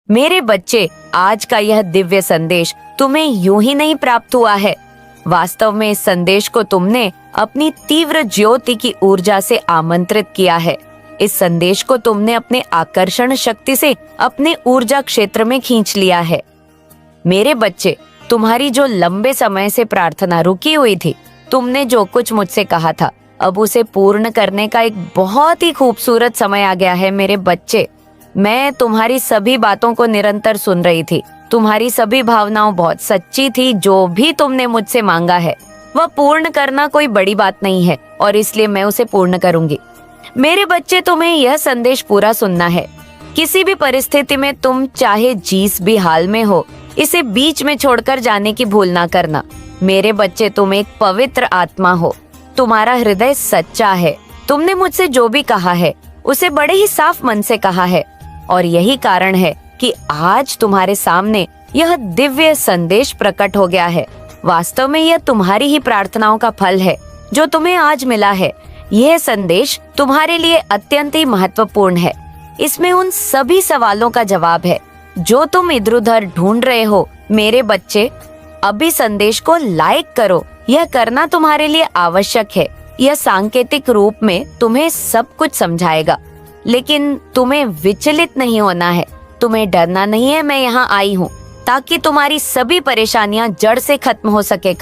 मेरे बच्चे, आज का यह दिव्य संदेश तुम्हें यूं ही नहीं प्राप्त हुआ है। वास्तव में इस संदेश को तुमने अपनी तीव्र ज्योति की ऊर्जा से आमंत्रित किया है। इस संदेश को तुमने अपने आकर्षण शक्ति से अपने ऊर्जा क्षेत्र में खींच लिया है। मेरे बच्चे, तुम्हारी जो लंबे समय से प्रार्थना रुकी हुई थी, तुमने जो कुछ मुझसे कहा था, अब उसे पूर्ण करने का एक बहुत ही खूबसूरत समय आ गया है। मेरे बच्चे, मैं तुम्हारी सभी बातों को निरंतर सुन रही थी। तुम्हारी सभी भावनाओं बहुत सच्ची थी। जो भी तुमने मुझसे मांगा है वह पूर्ण करना कोई बड़ी बात नहीं है, और इसलिए मैं उसे पूर्ण करूंगी। मेरे बच्चे, तुम्हें यह संदेश पूरा सुनना है। किसी भी परिस्थिति में तुम चाहे जिस भी हाल में हो, इसे बीच में छोड़कर जाने की भूल ना करना। मेरे बच्चे, तुम एक पवित्र आत्मा हो। तुम्हारा हृदय सच्चा है। तुमने मुझसे जो भी कहा है उसे बड़े ही साफ मन से कहा है, और यही कारण है कि आज तुम्हारे सामने यह दिव्य संदेश प्रकट हो गया है। वास्तव में यह तुम्हारी ही प्रार्थनाओं का फल है जो तुम्हें आज मिला है। यह संदेश तुम्हारे लिए अत्यंत ही महत्वपूर्ण है। इसमें उन सभी सवालों का जवाब है जो तुम इधर उधर ढूंढ रहे हो। मेरे बच्चे, अभी संदेश को लाइक करो। यह करना तुम्हारे लिए आवश्यक है। यह सांकेतिक रूप में तुम्हें सब कुछ समझाएगा, लेकिन तुम्हें विचलित नहीं होना है। तुम्हें डरना नहीं है। मैं यहाँ आई हूँ ताकि तुम्हारी सभी परेशानियां जड़ से खत्म हो सके।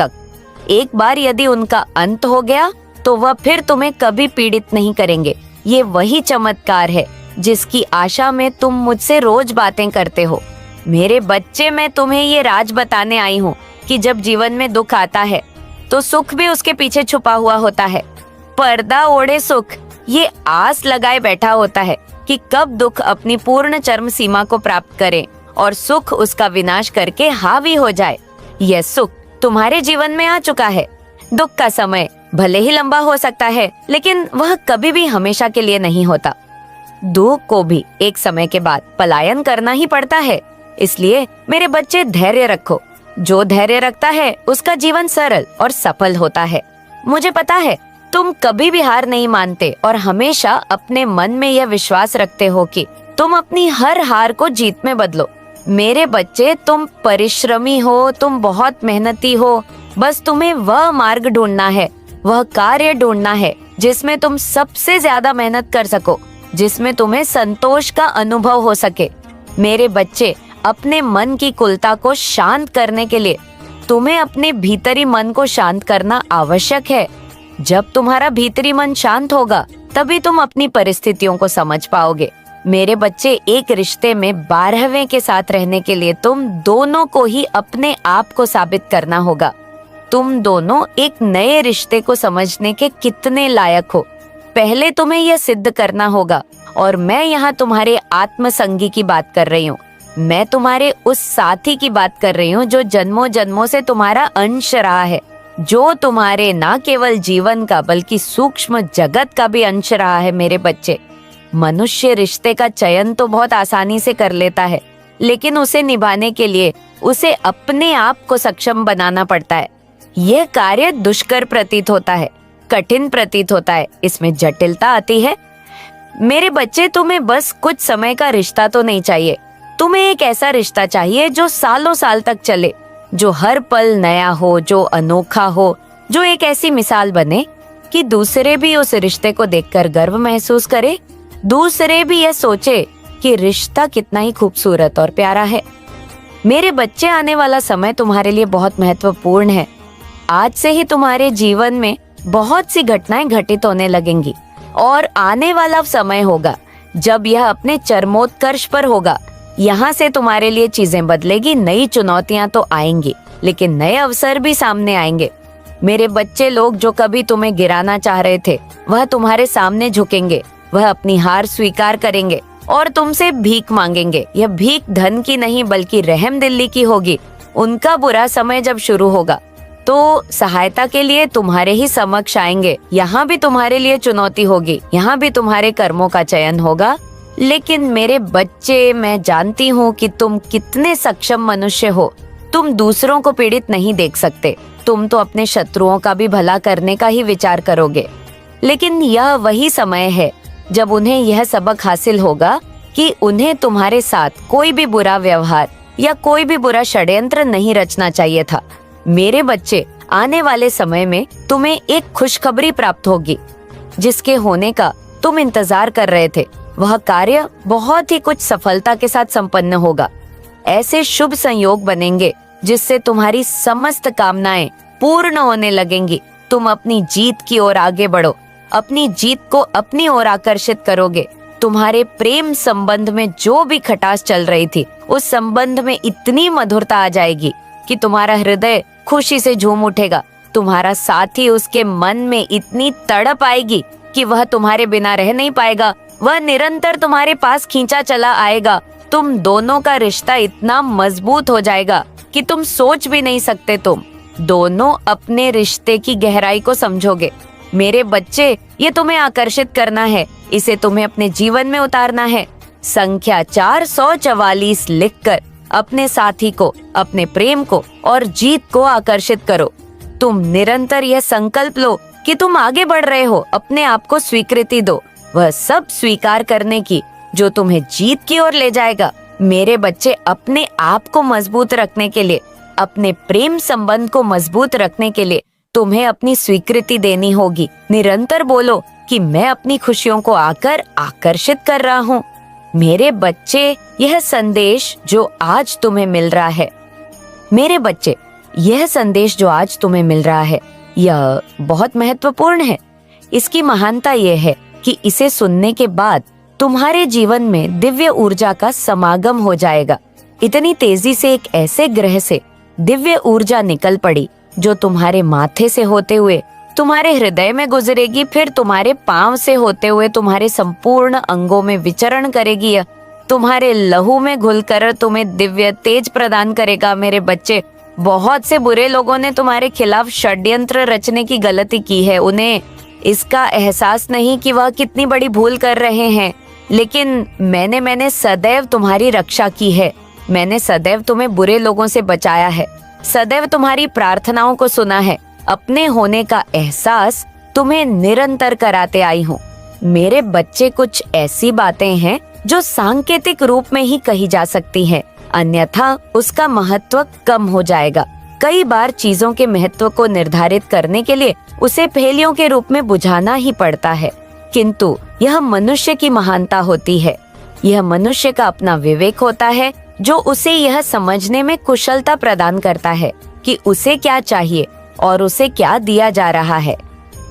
एक बार यदि उनका अंत हो गया तो वह फिर तुम्हें कभी पीड़ित नहीं करेंगे। ये वही चमत्कार है जिसकी आशा में तुम मुझसे रोज बातें करते हो। मेरे बच्चे, मैं तुम्हें ये राज बताने आई हूँ कि जब जीवन में दुख आता है तो सुख भी उसके पीछे छुपा हुआ होता है। पर्दा ओढ़े सुख ये आस लगाए बैठा होता है कि कब दुख अपनी पूर्ण चरम सीमा को प्राप्त करे और सुख उसका विनाश करके हावी हो जाए। यह सुख तुम्हारे जीवन में आ चुका है। दुख का समय भले ही लंबा हो सकता है, लेकिन वह कभी भी हमेशा के लिए नहीं होता। दुख को भी एक समय के बाद पलायन करना ही पड़ता है। इसलिए मेरे बच्चे, धैर्य रखो। जो धैर्य रखता है उसका जीवन सरल और सफल होता है। मुझे पता है तुम कभी भी हार नहीं मानते और हमेशा अपने मन में यह विश्वास रखते हो कि तुम अपनी हर हार को जीत में बदलो। मेरे बच्चे, तुम परिश्रमी हो, तुम बहुत मेहनती हो। बस तुम्हें वह मार्ग ढूंढना है, वह कार्य ढूंढना है जिसमें तुम सबसे ज्यादा मेहनत कर सको, जिसमें तुम्हें संतोष का अनुभव हो सके। मेरे बच्चे, अपने मन की कुलता को शांत करने के लिए तुम्हें अपने भीतरी मन को शांत करना आवश्यक है। जब तुम्हारा भीतरी मन शांत होगा तभी तुम अपनी परिस्थितियों को समझ पाओगे। मेरे बच्चे, एक रिश्ते में 12वें के साथ रहने के लिए तुम दोनों को ही अपने आप को साबित करना होगा। तुम दोनों एक नए रिश्ते को समझने के कितने लायक हो, पहले तुम्हें यह सिद्ध करना होगा। और मैं यहाँ तुम्हारे आत्मसंगी की बात कर रही हूँ। मैं तुम्हारे उस साथी की बात कर रही हूँ जो जन्मों जन्मों से तुम्हारा अंश रहा है, जो तुम्हारे न केवल जीवन का बल्कि सूक्ष्म जगत का भी अंश रहा है। मेरे बच्चे, मनुष्य रिश्ते का चयन तो बहुत आसानी से कर लेता है, लेकिन उसे निभाने के लिए उसे अपने आप को सक्षम बनाना पड़ता है। यह कार्य दुष्कर प्रतीत होता है, कठिन प्रतीत होता है, इसमें जटिलता आती है। मेरे बच्चे, तुम्हें बस कुछ समय का रिश्ता तो नहीं चाहिए। तुम्हें एक ऐसा रिश्ता चाहिए जो सालों साल तक चले, जो हर पल नया हो, जो अनोखा हो, जो एक ऐसी मिसाल बने कि दूसरे भी उस रिश्ते को देखकर गर्व महसूस करे, दूसरे भी यह सोचे कि रिश्ता कितना ही खूबसूरत और प्यारा है। मेरे बच्चे, आने वाला समय तुम्हारे लिए बहुत महत्वपूर्ण है। आज से ही तुम्हारे जीवन में बहुत सी घटनाएं घटित होने लगेंगी और आने वाला समय होगा जब यह अपने चरमोत्कर्ष पर होगा। यहाँ से तुम्हारे लिए चीजें बदलेगी। नई चुनौतियां तो आएंगी, लेकिन नए अवसर भी सामने आएंगे। मेरे बच्चे, लोग जो कभी तुम्हें गिराना चाह रहे थे वह तुम्हारे सामने झुकेंगे, वह अपनी हार स्वीकार करेंगे और तुमसे भीख मांगेंगे। यह भीख धन की नहीं बल्कि रहमदिली की होगी। उनका बुरा समय जब शुरू होगा तो सहायता के लिए तुम्हारे ही समक्ष आएंगे। यहाँ भी तुम्हारे लिए चुनौती होगी, यहाँ भी तुम्हारे कर्मों का चयन होगा। लेकिन मेरे बच्चे, मैं जानती हूँ कि तुम कितने सक्षम मनुष्य हो। तुम दूसरों को पीड़ित नहीं देख सकते, तुम तो अपने शत्रुओं का भी भला करने का ही विचार करोगे। लेकिन यह वही समय है जब उन्हें यह सबक हासिल होगा कि उन्हें तुम्हारे साथ कोई भी बुरा व्यवहार या कोई भी बुरा षड्यंत्र नहीं रचना चाहिए था। मेरे बच्चे, आने वाले समय में तुम्हें एक खुशखबरी प्राप्त होगी, जिसके होने का तुम इंतजार कर रहे थे। वह कार्य बहुत ही कुछ सफलता के साथ संपन्न होगा। ऐसे शुभ संयोग बनेंगे जिससे तुम्हारी समस्त कामनाएं पूर्ण होने लगेंगी। तुम अपनी जीत की ओर आगे बढ़ो, अपनी जीत को अपनी ओर आकर्षित करोगे। तुम्हारे प्रेम संबंध में जो भी खटास चल रही थी, उस संबंध में इतनी मधुरता आ जाएगी कि तुम्हारा हृदय खुशी से झूम उठेगा। तुम्हारा साथी, उसके मन में इतनी तड़प आएगी कि वह तुम्हारे बिना रह नहीं पाएगा। वह निरंतर तुम्हारे पास खींचा चला आएगा। तुम दोनों का रिश्ता इतना मजबूत हो जाएगा कि तुम सोच भी नहीं सकते। तुम दोनों अपने रिश्ते की गहराई को समझोगे। मेरे बच्चे, ये तुम्हें आकर्षित करना है, इसे तुम्हें अपने जीवन में उतारना है। संख्या 444 लिखकर अपने साथी को, अपने प्रेम को और जीत को आकर्षित करो। तुम निरंतर यह संकल्प लो कि तुम आगे बढ़ रहे हो। अपने आप को स्वीकृति दो, वह सब स्वीकार करने की जो तुम्हें जीत की ओर ले जाएगा। मेरे बच्चे, अपने आप को मजबूत रखने के लिए, अपने प्रेम संबंध को मजबूत रखने के लिए तुम्हें अपनी स्वीकृति देनी होगी। निरंतर बोलो कि मैं अपनी खुशियों को आकर आकर्षित कर रहा हूँ। मेरे बच्चे, यह संदेश जो आज तुम्हें मिल रहा है, मेरे बच्चे, यह संदेश जो आज तुम्हें मिल रहा है, यह बहुत महत्वपूर्ण है। इसकी महानता यह है कि इसे सुनने के बाद तुम्हारे जीवन में दिव्य ऊर्जा का समागम हो जाएगा। इतनी तेजी से एक ऐसे ग्रह से दिव्य ऊर्जा निकल पड़ी जो तुम्हारे माथे से होते हुए तुम्हारे हृदय में गुजरेगी, फिर तुम्हारे पांव से होते हुए तुम्हारे संपूर्ण अंगों में विचरण करेगी। यह तुम्हारे लहू में घुलकर तुम्हें दिव्य तेज प्रदान करेगा। मेरे बच्चे, बहुत से बुरे लोगों ने तुम्हारे खिलाफ षड्यंत्र रचने की गलती की है। उन्हें इसका एहसास नहीं कि वह कितनी बड़ी भूल कर रहे हैं, लेकिन मैंने सदैव तुम्हारी रक्षा की है। मैंने सदैव तुम्हें बुरे लोगों से बचाया है, सदैव तुम्हारी प्रार्थनाओं को सुना है। अपने होने का एहसास तुम्हें निरंतर कराते आई हूँ। मेरे बच्चे, कुछ ऐसी बातें हैं जो सांकेतिक रूप में ही कही जा सकती हैं, अन्यथा उसका महत्व कम हो जाएगा। कई बार चीजों के महत्व को निर्धारित करने के लिए उसे पहेलियों के रूप में बुझाना ही पड़ता है, किंतु यह मनुष्य की महानता होती है। यह मनुष्य का अपना विवेक होता है जो उसे यह समझने में कुशलता प्रदान करता है कि उसे क्या चाहिए और उसे क्या दिया जा रहा है।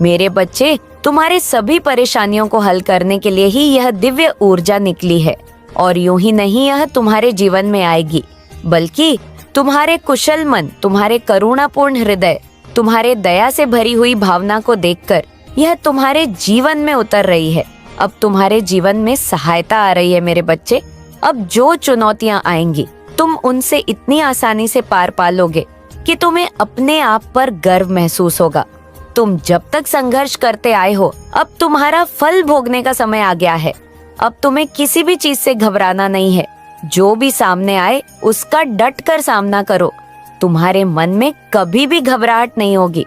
मेरे बच्चे, तुम्हारे सभी परेशानियों को हल करने के लिए ही यह दिव्य ऊर्जा निकली है, और यूं ही नहीं यह तुम्हारे जीवन में आएगी, बल्कि तुम्हारे कुशल मन, तुम्हारे करुणापूर्ण हृदय, तुम्हारे दया से भरी हुई भावना को देखकर यह तुम्हारे जीवन में उतर रही है। अब तुम्हारे जीवन में सहायता आ रही है। मेरे बच्चे, अब जो चुनौतियां आएंगी, तुम उनसे इतनी आसानी से पार पा लोगे कि तुम्हें अपने आप पर गर्व महसूस होगा। तुम जब तक संघर्ष करते आए हो, अब तुम्हारा फल भोगने का समय आ गया है। अब तुम्हें किसी भी चीज से घबराना नहीं है। जो भी सामने आए उसका डट कर सामना करो। तुम्हारे मन में कभी भी घबराहट नहीं होगी,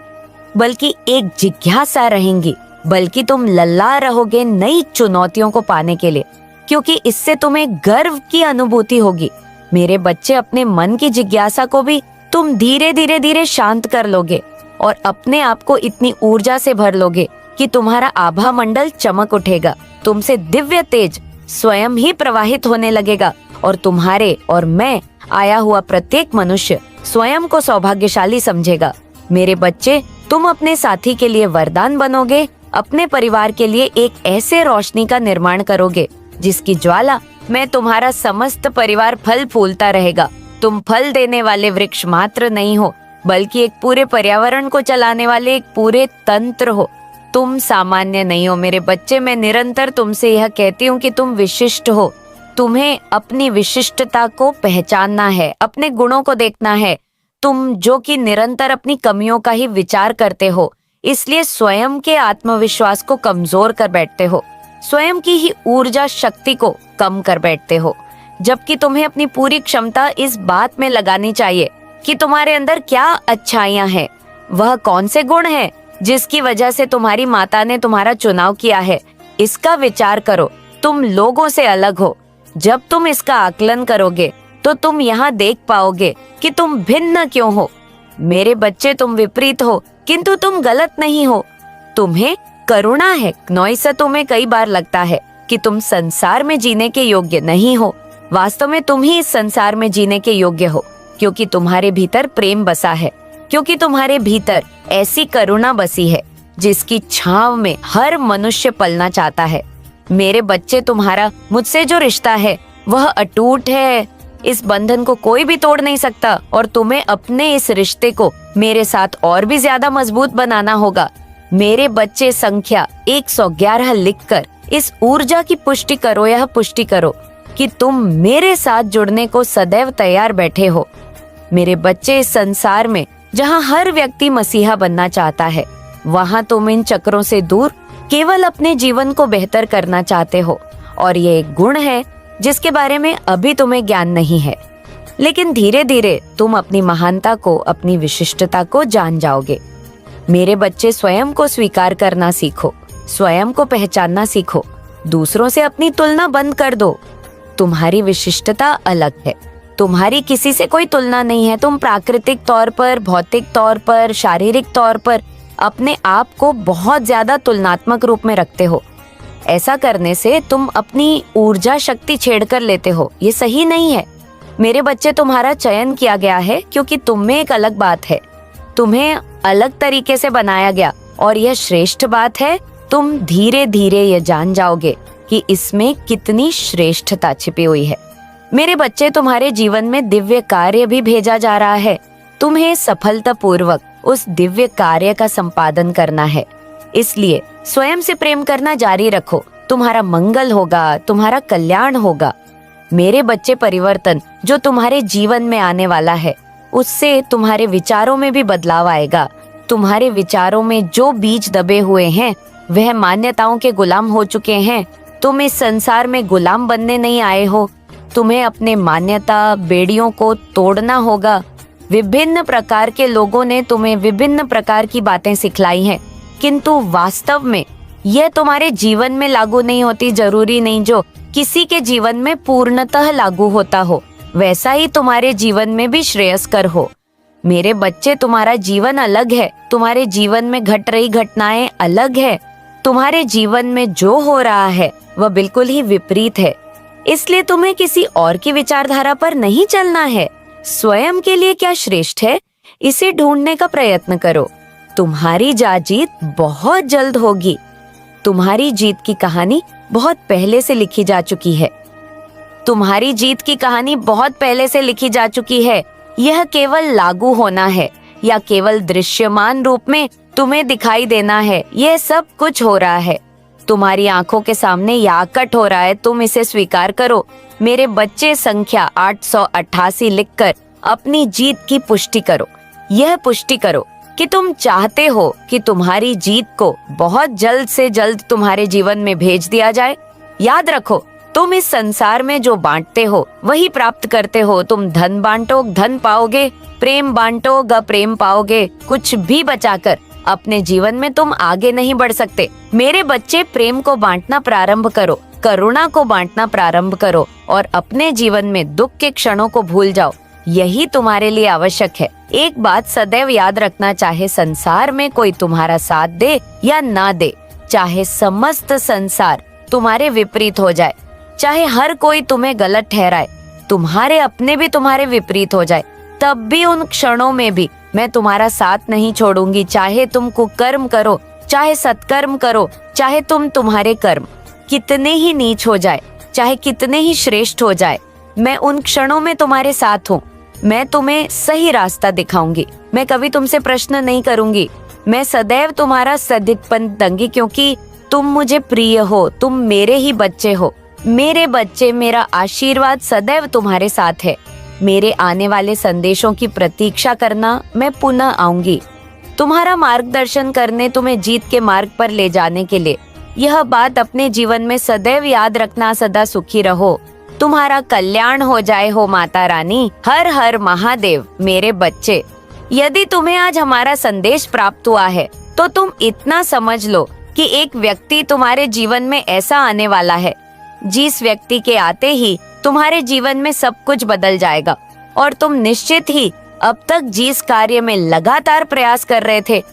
बल्कि एक जिज्ञासा रहेंगी। बल्कि तुम लल्ला रहोगे नई चुनौतियों को पाने के लिए, क्योंकि इससे तुम्हें गर्व की अनुभूति होगी। मेरे बच्चे, अपने मन की जिज्ञासा को भी तुम धीरे धीरे शांत कर लोगे और अपने आप को इतनी ऊर्जा से भर लोगे कि तुम्हारा आभा मंडल चमक उठेगा। तुमसे दिव्य तेज स्वयं ही प्रवाहित होने लगेगा और तुम्हारे और मैं आया हुआ प्रत्येक मनुष्य स्वयं को सौभाग्यशाली समझेगा। मेरे बच्चे, तुम अपने साथी के लिए वरदान बनोगे। अपने परिवार के लिए एक ऐसे रोशनी का निर्माण करोगे जिसकी ज्वाला में तुम्हारा समस्त परिवार फल फूलता रहेगा। तुम फल देने वाले वृक्ष मात्र नहीं हो, बल्कि एक पूरे पर्यावरण को चलाने वाले एक पूरे तंत्र हो। तुम सामान्य नहीं हो मेरे बच्चे। मैं निरंतर तुमसे यह कहती हूँ कि तुम विशिष्ट हो। तुम्हें अपनी विशिष्टता को पहचानना है, अपने गुणों को देखना है। तुम जो कि निरंतर अपनी कमियों का ही विचार करते हो, इसलिए स्वयं के आत्मविश्वास को कमजोर कर बैठते हो, स्वयं की ही ऊर्जा शक्ति को कम कर बैठते हो, जबकि तुम्हें अपनी पूरी क्षमता इस बात में लगानी चाहिए कि तुम्हारे अंदर क्या अच्छाइयां हैं। वह कौन से गुण हैं जिसकी वजह से तुम्हारी माता ने तुम्हारा चुनाव किया है। इसका विचार करो। तुम लोगों से अलग हो। जब तुम इसका आकलन करोगे तो तुम यहाँ देख पाओगे कि तुम भिन्न क्यों हो। मेरे बच्चे, तुम विपरीत हो किंतु तुम गलत नहीं हो। तुम्हें करुणा है, नॉइसा तुम्हें कई बार लगता है कि तुम संसार में जीने के योग्य नहीं हो। वास्तव में तुम ही इस संसार में जीने के योग्य हो, क्योंकि तुम्हारे भीतर प्रेम बसा है, क्योंकि तुम्हारे भीतर ऐसी करुणा बसी है जिसकी छांव में हर मनुष्य पलना चाहता है। मेरे बच्चे, तुम्हारा मुझसे जो रिश्ता है वह अटूट है। इस बंधन को कोई भी तोड़ नहीं सकता और तुम्हें अपने इस रिश्ते को मेरे साथ और भी ज्यादा मजबूत बनाना होगा। मेरे बच्चे, संख्या 111 लिखकर इस ऊर्जा की पुष्टि करो, यह पुष्टि करो कि तुम मेरे साथ जुड़ने को सदैव तैयार बैठे हो। मेरे बच्चे, इस संसार में जहाँ हर व्यक्ति मसीहा बनना चाहता है, वहाँ तुम इन चक्रों से दूर केवल अपने जीवन को बेहतर करना चाहते हो। और ये एक गुण है जिसके बारे में अभी तुम्हें ज्ञान नहीं है, लेकिन धीरे धीरे तुम अपनी महानता को, अपनी विशिष्टता को जान जाओगे। मेरे बच्चे, स्वयं को स्वीकार करना सीखो, स्वयं को पहचानना सीखो, दूसरों से अपनी तुलना बंद कर दो। तुम्हारी विशिष्टता अलग है, तुम्हारी किसी से कोई तुलना नहीं है। तुम प्राकृतिक तौर पर, भौतिक तौर पर, शारीरिक तौर पर अपने आप को बहुत ज्यादा तुलनात्मक रूप में रखते हो। ऐसा करने से तुम अपनी ऊर्जा शक्ति छेड़कर लेते हो, ये सही नहीं है। मेरे बच्चे, तुम्हारा चयन किया गया है क्योंकि तुम में एक अलग बात है, तुम्हें अलग तरीके से बनाया गया और यह श्रेष्ठ बात है। तुम धीरे धीरे ये जान जाओगे कि इसमें कितनी श्रेष्ठता छिपी हुई है। मेरे बच्चे, तुम्हारे जीवन में दिव्य कार्य भी भेजा जा रहा है। तुम्हें सफलतापूर्वक उस दिव्य कार्य का संपादन करना है, इसलिए स्वयं से प्रेम करना जारी रखो। तुम्हारा मंगल होगा, तुम्हारा कल्याण होगा। मेरे बच्चे, परिवर्तन जो तुम्हारे जीवन में आने वाला है, उससे तुम्हारे विचारों में भी बदलाव आएगा। तुम्हारे विचारों में जो बीज दबे हुए हैं वह मान्यताओं के गुलाम हो चुके हैं। तुम इस संसार में गुलाम बनने नहीं आए हो, तुम्हें अपने मान्यता बेड़ियों को तोड़ना होगा। विभिन्न प्रकार के लोगों ने तुम्हें विभिन्न प्रकार की बातें सिखलाई हैं, किंतु वास्तव में यह तुम्हारे जीवन में लागू नहीं होती। जरूरी नहीं जो किसी के जीवन में पूर्णतः लागू होता हो वैसा ही तुम्हारे जीवन में भी श्रेयस्कर हो। मेरे बच्चे, तुम्हारा जीवन अलग है, तुम्हारे जीवन में घट रही घटनाएं अलग है, तुम्हारे जीवन में जो हो रहा है वह बिल्कुल ही विपरीत है। इसलिए तुम्हें किसी और की विचारधारा पर नहीं चलना है। स्वयं के लिए क्या श्रेष्ठ है, इसे ढूंढने का प्रयत्न करो। तुम्हारी जीत बहुत जल्द होगी। तुम्हारी जीत की कहानी बहुत पहले से लिखी जा चुकी है। तुम्हारी जीत की कहानी बहुत पहले से लिखी जा चुकी है। यह केवल लागू होना है या केवल दृश्यमान रूप में तुम्हें दिखाई देना है। यह सब कुछ हो रहा है, तुम्हारी आंखों के सामने याकट हो रहा है। तुम इसे स्वीकार करो। मेरे बच्चे, संख्या 888 लिखकर अपनी जीत की पुष्टि करो। यह पुष्टि करो कि तुम चाहते हो कि तुम्हारी जीत को बहुत जल्द से जल्द तुम्हारे जीवन में भेज दिया जाए। याद रखो, तुम इस संसार में जो बांटते हो वही प्राप्त करते हो। तुम धन बांटो, धन पाओगे, प्रेम बांटो, प्रेम पाओगे। कुछ भी बचाकर अपने जीवन में तुम आगे नहीं बढ़ सकते। मेरे बच्चे, प्रेम को बांटना प्रारंभ करो, करुणा को बांटना प्रारंभ करो और अपने जीवन में दुख के क्षणों को भूल जाओ। यही तुम्हारे लिए आवश्यक है। एक बात सदैव याद रखना, चाहे संसार में कोई तुम्हारा साथ दे या ना दे, चाहे समस्त संसार तुम्हारे विपरीत हो जाए, चाहे हर कोई तुम्हें गलत ठहराए, तुम्हारे अपने भी तुम्हारे विपरीत हो जाए, तब भी उन क्षणों में भी मैं तुम्हारा साथ नहीं छोड़ूंगी। चाहे तुम कुकर्म करो, चाहे सत्कर्म करो, चाहे तुम्हारे कर्म कितने ही नीच हो जाए, चाहे कितने ही श्रेष्ठ हो जाए, मैं उन क्षणों में तुम्हारे साथ हूँ। मैं तुम्हें सही रास्ता दिखाऊंगी। मैं कभी तुमसे प्रश्न नहीं करूंगी। मैं सदैव तुम्हारा सदिग्धपन दूंगी, क्योंकि तुम मुझे प्रिय हो, तुम मेरे ही बच्चे हो। मेरे बच्चे, मेरा आशीर्वाद सदैव तुम्हारे साथ है। मेरे आने वाले संदेशों की प्रतीक्षा करना, मैं पुनः आऊंगी तुम्हारा मार्गदर्शन करने, तुम्हें जीत के मार्ग पर ले जाने के लिए। यह बात अपने जीवन में सदैव याद रखना। सदा सुखी रहो, तुम्हारा कल्याण हो जाए हो माता रानी। हर हर महादेव। मेरे बच्चे, यदि तुम्हें आज हमारा संदेश प्राप्त हुआ है तो तुम इतना समझ लो कि एक व्यक्ति तुम्हारे जीवन में ऐसा आने वाला है जिस व्यक्ति के आते ही तुम्हारे जीवन में सब कुछ बदल जाएगा और तुम निश्चित ही अब तक जिस कार्य में लगातार प्रयास कर रहे थे